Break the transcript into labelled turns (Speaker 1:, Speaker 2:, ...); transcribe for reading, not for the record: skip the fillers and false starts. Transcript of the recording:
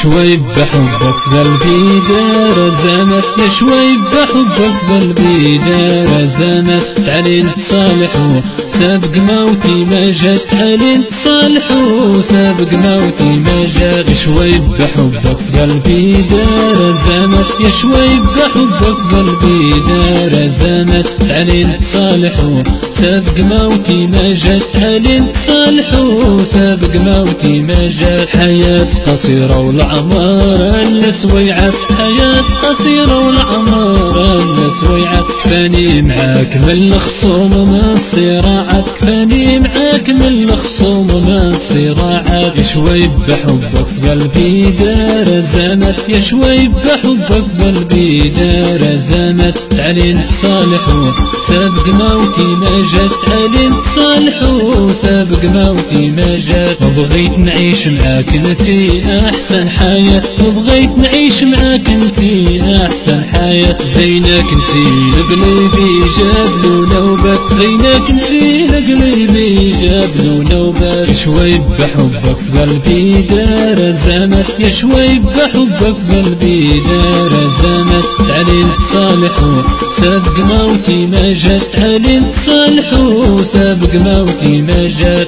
Speaker 1: شوي بحبك في قلبي دار زمان، يا شوي بحبك في قلبي دار زمان. تعالي نتصالحوا سابق موتي ما جات، تعالي نتصالحوا سابق موتي ما جات. يا شوي بحبك في قلبي دار زمان، يا شوي بحبك في قلبي دار زمان. تعالي نتصالحوا سابق موتي ما جات، تعالي نتصالحوا سابق موتي ما جات. حياة قصيرة والعمر السويعات، حياة قصيرة والعمر السويعات. كفاني معاك من الخصوم من الصراعات، كفاني معاك من الخصوم من الصراعات. يا شوي بحبك في قلبي دار زمان، يا شوي بحبك في قلبي دار زمان. تعالي نتصالحوا سابق موتي ما جات، تعالي نتصالحوا سابق موتي ما جات. وبغيت نعيش معاك انتي احسن حياة، وبغيت نعيش معاك انتي احسن حياة. زينك انتي لقلبي جابلو نوبات، زينك انتي لقلبي جابلو نوبات. يا شوي بحبك في قلبي دار زمان، يا شوي بحبك في قلبي دار زمان. تعالي نتصالحوا سابق موتي ما جات، تعالي نتصالحوا سابق موتي ما جات.